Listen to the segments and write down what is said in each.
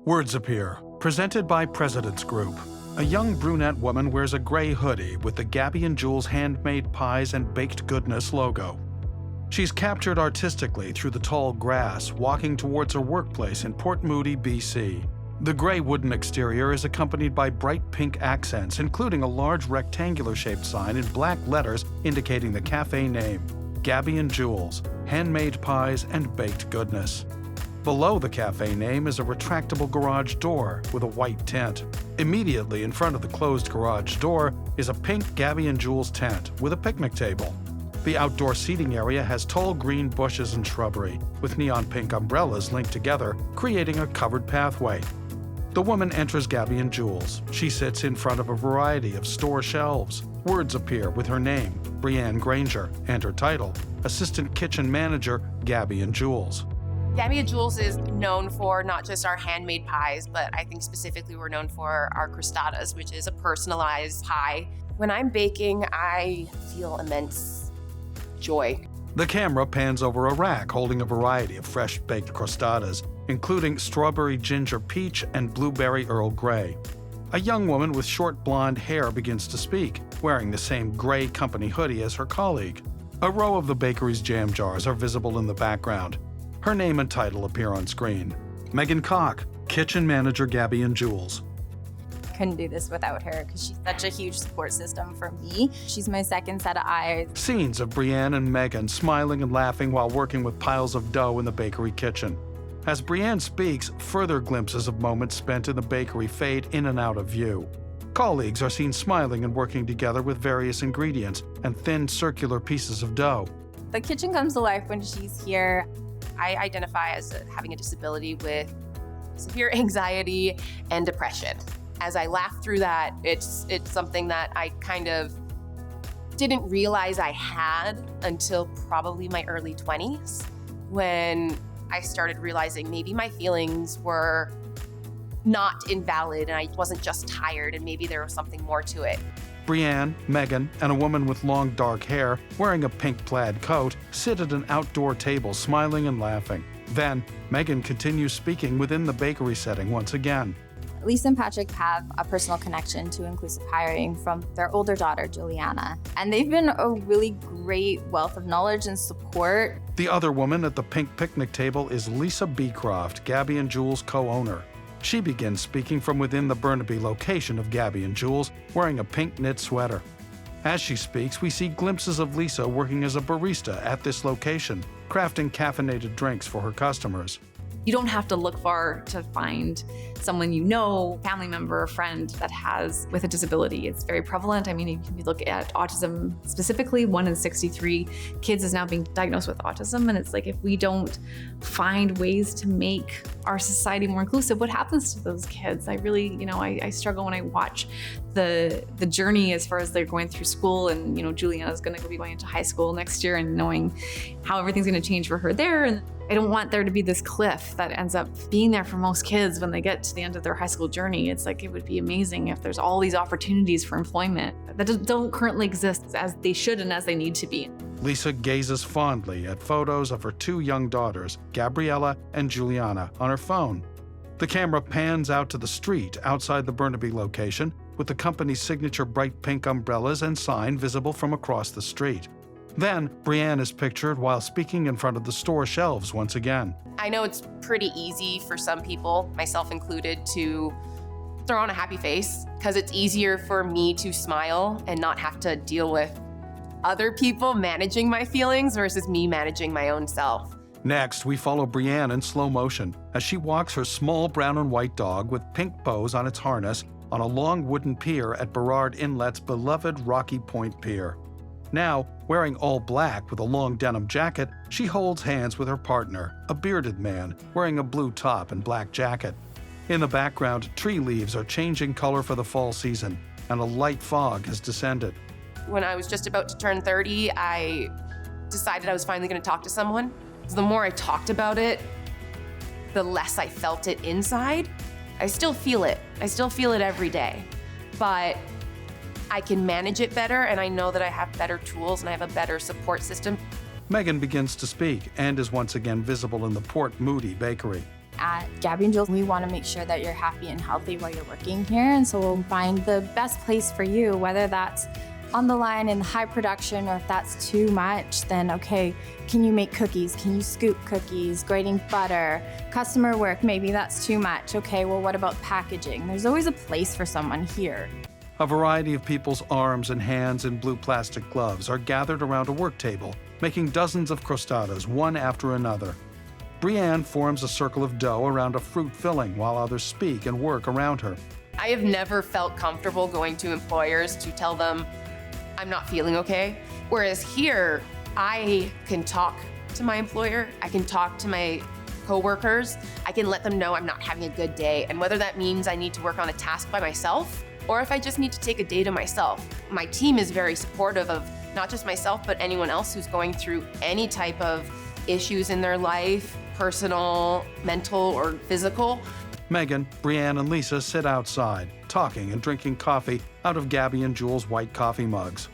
Words appear, presented by President's Group. A young brunette woman wears a gray hoodie with the Gabi and Jules handmade pies and baked goodness logo. She's captured artistically through the tall grass, walking towards her workplace in Port Moody, BC. The gray wooden exterior is accompanied by bright pink accents, including a large rectangular-shaped sign in black letters indicating the cafe name, Gabi and Jules, handmade pies and baked goodness. Below the cafe name is a retractable garage door with a white tent. Immediately in front of the closed garage door is a pink Gabi and Jules tent with a picnic table. The outdoor seating area has tall green bushes and shrubbery, with neon pink umbrellas linked together, creating a covered pathway. The woman enters Gabi and Jules. She sits in front of a variety of store shelves. Words appear with her name, Breanne Grainger, and her title, Assistant Kitchen Manager, Gabi and Jules. Gabi and Jules is known for not just our handmade pies, but I think specifically we're known for our crostadas, which is a personalized pie. When I'm baking, I feel immense joy. The camera pans over a rack holding a variety of fresh baked crostadas, including strawberry ginger peach and blueberry Earl Grey. A young woman with short blonde hair begins to speak, wearing the same gray company hoodie as her colleague. A row of the bakery's jam jars are visible in the background. Her name and title appear on screen. Megan Koch, Kitchen Manager, Gabi and Jules. Couldn't do this without her because she's such a huge support system for me. She's my second set of eyes. Scenes of Breanne and Megan smiling and laughing while working with piles of dough in the bakery kitchen. As Breanne speaks, further glimpses of moments spent in the bakery fade in and out of view. Colleagues are seen smiling and working together with various ingredients and thin circular pieces of dough. The kitchen comes to life when she's here. I identify as having a disability with severe anxiety and depression. As I laugh through that, it's something that I kind of didn't realize I had until probably my early 20s, when I started realizing maybe my feelings were not invalid and I wasn't just tired and maybe there was something more to it. Breanne, Megan, and a woman with long dark hair wearing a pink plaid coat sit at an outdoor table smiling and laughing. Then, Megan continues speaking within the bakery setting once again. Lisa and Patrick have a personal connection to inclusive hiring from their older daughter, Juliana, and they've been a really great wealth of knowledge and support. The other woman at the pink picnic table is Lisa Beecroft, Gabi and Jules' co-owner. She begins speaking from within the Burnaby location of Gabi and Jules, wearing a pink knit sweater. As she speaks, we see glimpses of Lisa working as a barista at this location, crafting caffeinated drinks for her customers. You don't have to look far to find someone you know, family member, or friend that has with a disability. It's very prevalent. I mean, if you look at autism specifically, 1 in 63 kids is now being diagnosed with autism. And it's like, if we don't find ways to make our society more inclusive, what happens to those kids? I really, I struggle when I watch the journey as far as they're going through school, and, Juliana's going to be going into high school next year, and knowing how everything's going to change for her there. And I don't want there to be this cliff that ends up being there for most kids when they get to the end of their high school journey. It's like, it would be amazing if there's all these opportunities for employment that don't currently exist as they should and as they need to be. Lisa gazes fondly at photos of her 2 young daughters, Gabriella and Juliana, on her phone. The camera pans out to the street outside the Burnaby location, with the company's signature bright pink umbrellas and sign visible from across the street. Then, Breanne is pictured while speaking in front of the store shelves once again. I know it's pretty easy for some people, myself included, to throw on a happy face because it's easier for me to smile and not have to deal with other people managing my feelings versus me managing my own self. Next, we follow Breanne in slow motion as she walks her small brown and white dog with pink bows on its harness on a long wooden pier at Burrard Inlet's beloved Rocky Point Pier. Now, wearing all black with a long denim jacket, she holds hands with her partner, a bearded man wearing a blue top and black jacket. In the background, tree leaves are changing color for the fall season, and a light fog has descended. When I was just about to turn 30, I decided I was finally going to talk to someone. So the more I talked about it, the less I felt it inside. I still feel it. I still feel it every day. But I can manage it better, and I know that I have better tools and I have a better support system. Megan begins to speak and is once again visible in the Port Moody bakery. At Gabi and Jules, we want to make sure that you're happy and healthy while you're working here. And so we'll find the best place for you, whether that's on the line in high production, or if that's too much, then okay, can you make cookies? Can you scoop cookies? Grating butter? Customer work, maybe that's too much. Okay, well, what about packaging? There's always a place for someone here. A variety of people's arms and hands in blue plastic gloves are gathered around a work table, making dozens of crostadas one after another. Breanne forms a circle of dough around a fruit filling while others speak and work around her. I have never felt comfortable going to employers to tell them I'm not feeling okay. Whereas here, I can talk to my employer, I can talk to my coworkers, I can let them know I'm not having a good day, and whether that means I need to work on a task by myself, or if I just need to take a day to myself. My team is very supportive of not just myself, but anyone else who's going through any type of issues in their life, personal, mental, or physical. Megan, Breanne, and Lisa sit outside, talking and drinking coffee out of Gabi and Jules' white coffee mugs.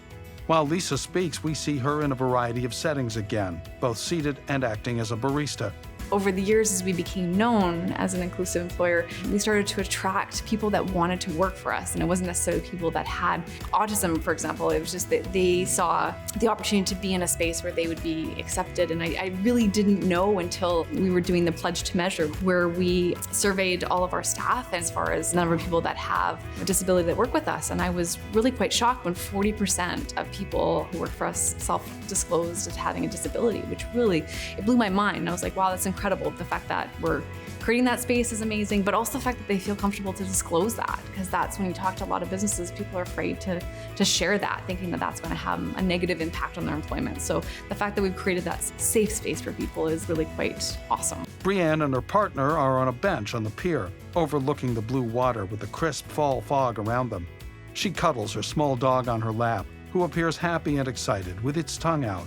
While Lisa speaks, we see her in a variety of settings again, both seated and acting as a barista. Over the years, as we became known as an inclusive employer, we started to attract people that wanted to work for us. And it wasn't necessarily people that had autism, for example. It was just that they saw the opportunity to be in a space where they would be accepted. And I really didn't know until we were doing the Pledge to Measure, where we surveyed all of our staff as far as the number of people that have a disability that work with us. And I was really quite shocked when 40% of people who work for us self-disclosed as having a disability, which really, it blew my mind. And I was like, wow, that's incredible. The fact that we're creating that space is amazing, but also the fact that they feel comfortable to disclose that, because that's when you talk to a lot of businesses, people are afraid to share that, thinking that that's going to have a negative impact on their employment. So the fact that we've created that safe space for people is really quite awesome. Breanne and her partner are on a bench on the pier, overlooking the blue water with the crisp fall fog around them. She cuddles her small dog on her lap, who appears happy and excited with its tongue out.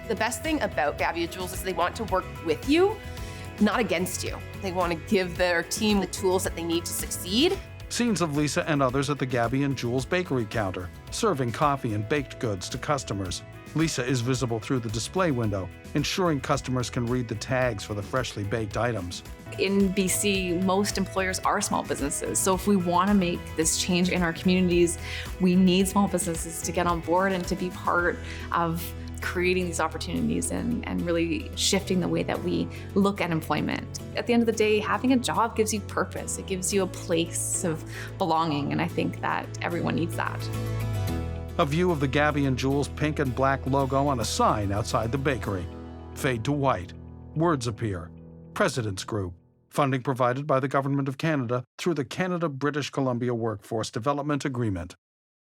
The best thing about Gabi and Jules is they want to work with you, not against you. They want to give their team the tools that they need to succeed. Scenes of Lisa and others at the Gabi and Jules bakery counter, serving coffee and baked goods to customers. Lisa is visible through the display window, ensuring customers can read the tags for the freshly baked items. In BC, most employers are small businesses. So if we want to make this change in our communities, we need small businesses to get on board and to be part of creating these opportunities and really shifting the way that we look at employment. At the end of the day, having a job gives you purpose. It gives you a place of belonging, and I think that everyone needs that. A view of the Gabi and Jules pink and black logo on a sign outside the bakery. Fade to white. Words appear. President's Group. Funding provided by the Government of Canada through the Canada-British Columbia Workforce Development Agreement.